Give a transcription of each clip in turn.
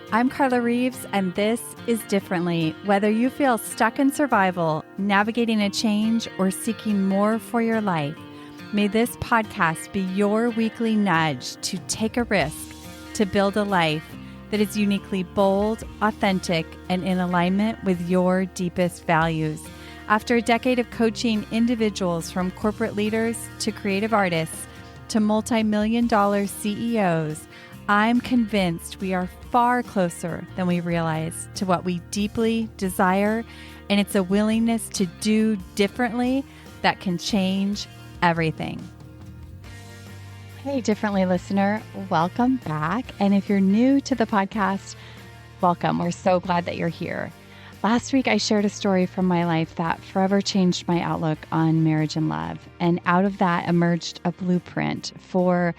I'm Carla Reeves, and this is Differently. Whether you feel stuck in survival, navigating a change, or seeking more for your life, may this podcast be your weekly nudge to take a risk to build a life that is uniquely bold, authentic, and in alignment with your deepest values. After a decade of coaching individuals from corporate leaders to creative artists to multi-million-dollar CEOs, I'm convinced we are far closer than we realize to what we deeply desire, and it's a willingness to do differently that can change everything. Hey, Differently listener, welcome back. And if you're new to the podcast, welcome. We're so glad that you're here. Last week, I shared a story from my life that forever changed my outlook on marriage and love. And out of that emerged a blueprint for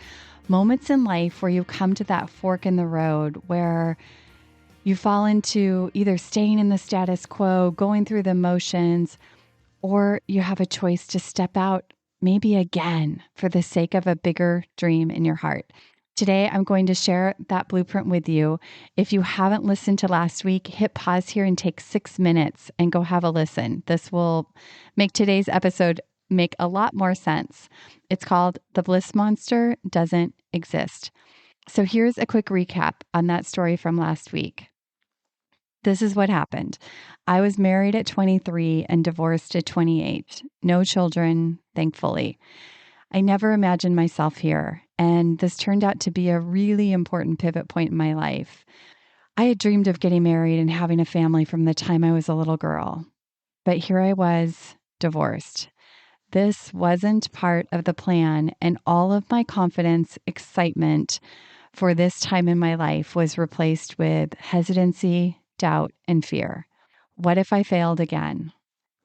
moments in life where you come to that fork in the road where you fall into either staying in the status quo, going through the motions, or you have a choice to step out maybe again for the sake of a bigger dream in your heart. Today, I'm going to share that blueprint with you. If you haven't listened to last week, hit pause here and take 6 minutes and go have a listen. This will make today's episode make a lot more sense. It's called The Bliss Monster Doesn't Exist. So here's a quick recap on that story from last week. This is what happened. I was married at 23 and divorced at 28. No children, thankfully. I never imagined myself here, and this turned out to be a really important pivot point in my life. I had dreamed of getting married and having a family from the time I was a little girl, but here I was, divorced. This wasn't part of the plan, and all of my confidence, excitement for this time in my life was replaced with hesitancy, doubt, and fear. What if I failed again?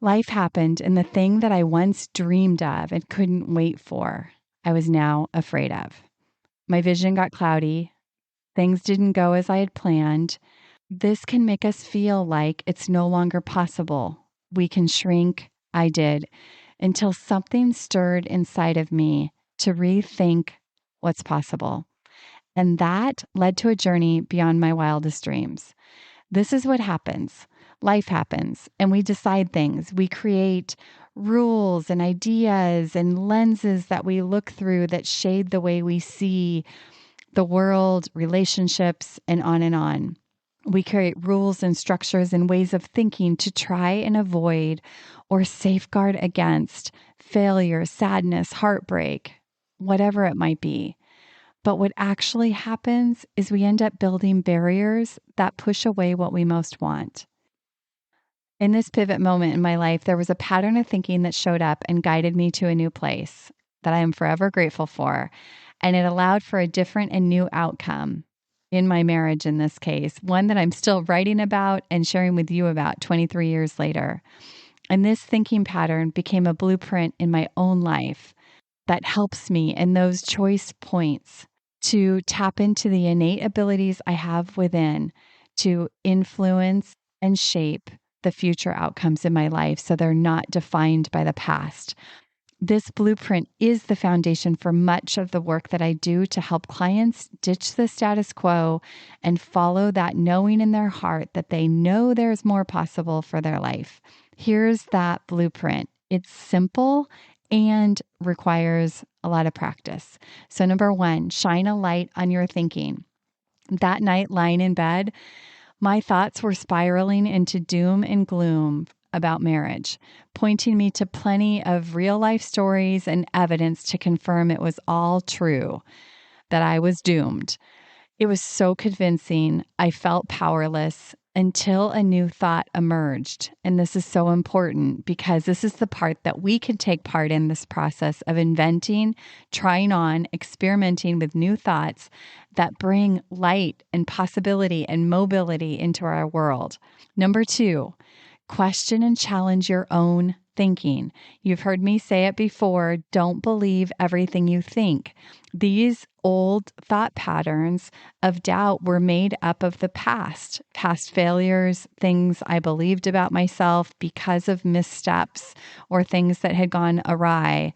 Life happened, and the thing that I once dreamed of and couldn't wait for, I was now afraid of. My vision got cloudy. Things didn't go as I had planned. This can make us feel like it's no longer possible. We can shrink. I did. Until something stirred inside of me to rethink what's possible. And that led to a journey beyond my wildest dreams. This is what happens. Life happens, and we decide things. We create rules and ideas and lenses that we look through that shade the way we see the world, relationships, and on and on. We create rules and structures and ways of thinking to try and avoid or safeguard against failure, sadness, heartbreak, whatever it might be. But what actually happens is we end up building barriers that push away what we most want. In this pivot moment in my life, there was a pattern of thinking that showed up and guided me to a new place that I am forever grateful for. And it allowed for a different and new outcome in my marriage in this case, one that I'm still writing about and sharing with you about 23 years later. And this thinking pattern became a blueprint in my own life that helps me in those choice points to tap into the innate abilities I have within to influence and shape the future outcomes in my life so they're not defined by the past. This blueprint is the foundation for much of the work that I do to help clients ditch the status quo and follow that knowing in their heart that they know there's more possible for their life. Here's that blueprint. It's simple and requires a lot of practice. So number 1, shine a light on your thinking. That night, lying in bed, my thoughts were spiraling into doom and gloom about marriage, pointing me to plenty of real life stories and evidence to confirm it was all true, that I was doomed. It was so convincing. I felt powerless until a new thought emerged. And this is so important because this is the part that we can take part in this process of inventing, trying on, experimenting with new thoughts that bring light and possibility and mobility into our world. Number 2, question and challenge your own thinking. You've heard me say it before, don't believe everything you think. These old thought patterns of doubt were made up of the past failures, things I believed about myself because of missteps or things that had gone awry.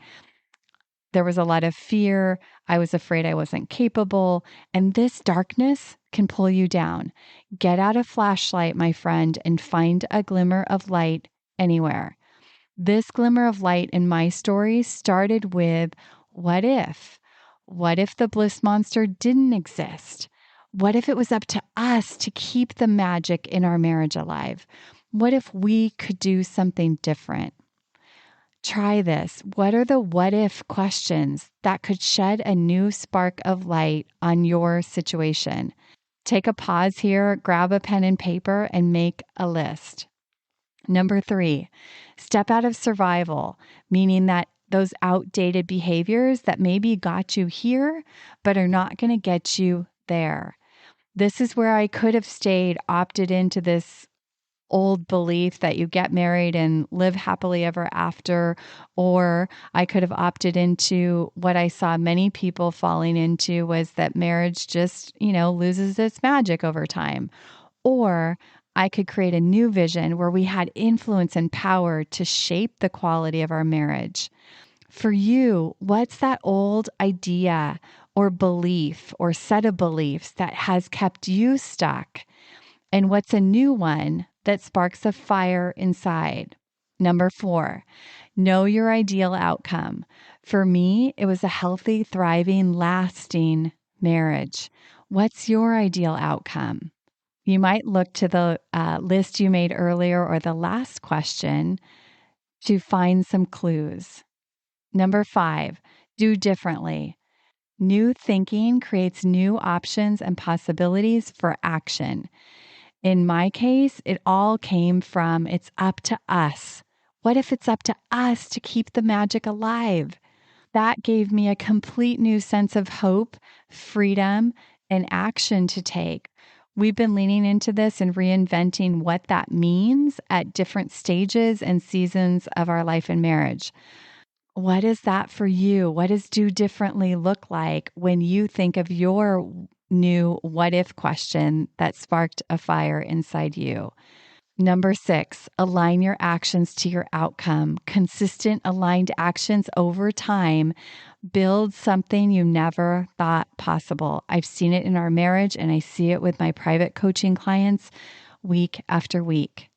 There was a lot of fear. I was afraid I wasn't capable. And this darkness can pull you down. Get out a flashlight, my friend, and find a glimmer of light anywhere. This glimmer of light in my story started with, what if? What if the bliss monster didn't exist? What if it was up to us to keep the magic in our marriage alive? What if we could do something different? Try this. What are the what if questions that could shed a new spark of light on your situation? Take a pause here, grab a pen and paper, and make a list. Number 3, step out of survival, meaning that those outdated behaviors that maybe got you here, but are not going to get you there. This is where I could have stayed, opted into this old belief that you get married and live happily ever after, or I could have opted into what I saw many people falling into was that marriage just, loses its magic over time. Or I could create a new vision where we had influence and power to shape the quality of our marriage. For you, what's that old idea or belief or set of beliefs that has kept you stuck? And what's a new one that sparks a fire inside? Number 4, know your ideal outcome. For me, it was a healthy, thriving, lasting marriage. What's your ideal outcome? You might look to the list you made earlier or the last question to find some clues. Number 5, do differently. New thinking creates new options and possibilities for action. In my case, it all came from it's up to us. What if it's up to us to keep the magic alive? That gave me a complete new sense of hope, freedom, and action to take. We've been leaning into this and reinventing what that means at different stages and seasons of our life and marriage. What is that for you? What does do differently look like when you think of your new what if question that sparked a fire inside you? Number 6, align your actions to your outcome. Consistent aligned actions over time build something you never thought possible. I've seen it in our marriage and I see it with my private coaching clients week after week.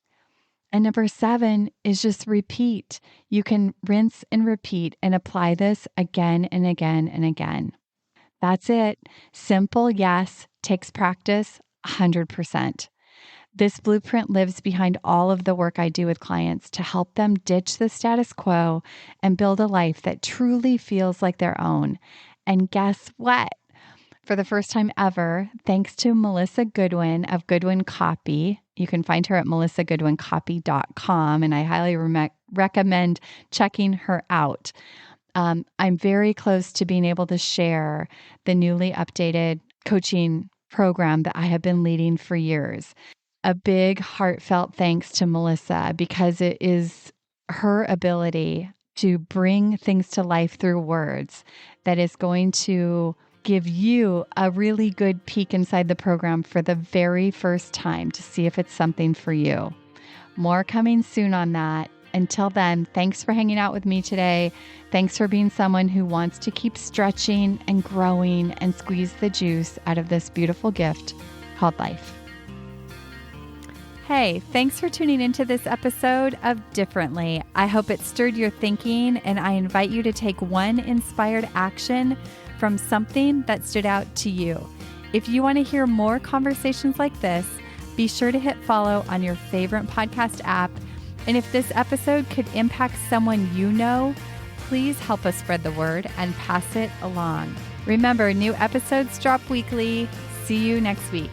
And number 7 is just repeat. You can rinse and repeat and apply this again and again and again. That's it. Simple, yes, takes practice, 100%. This blueprint lives behind all of the work I do with clients to help them ditch the status quo and build a life that truly feels like their own. And guess what? For the first time ever, thanks to Melissa Goodwin of Goodwin Copy, you can find her at melissagoodwincopy.com, and I highly recommend checking her out. I'm very close to being able to share the newly updated coaching program that I have been leading for years. A big heartfelt thanks to Melissa, because it is her ability to bring things to life through words that is going to give you a really good peek inside the program for the very first time to see if it's something for you. More coming soon on that. Until then, thanks for hanging out with me today. Thanks for being someone who wants to keep stretching and growing and squeeze the juice out of this beautiful gift called life. Hey, thanks for tuning into this episode of Differently. I hope it stirred your thinking, and I invite you to take one inspired action from something that stood out to you. If you want to hear more conversations like this, be sure to hit follow on your favorite podcast app. And if this episode could impact someone you know, please help us spread the word and pass it along. Remember, new episodes drop weekly. See you next week.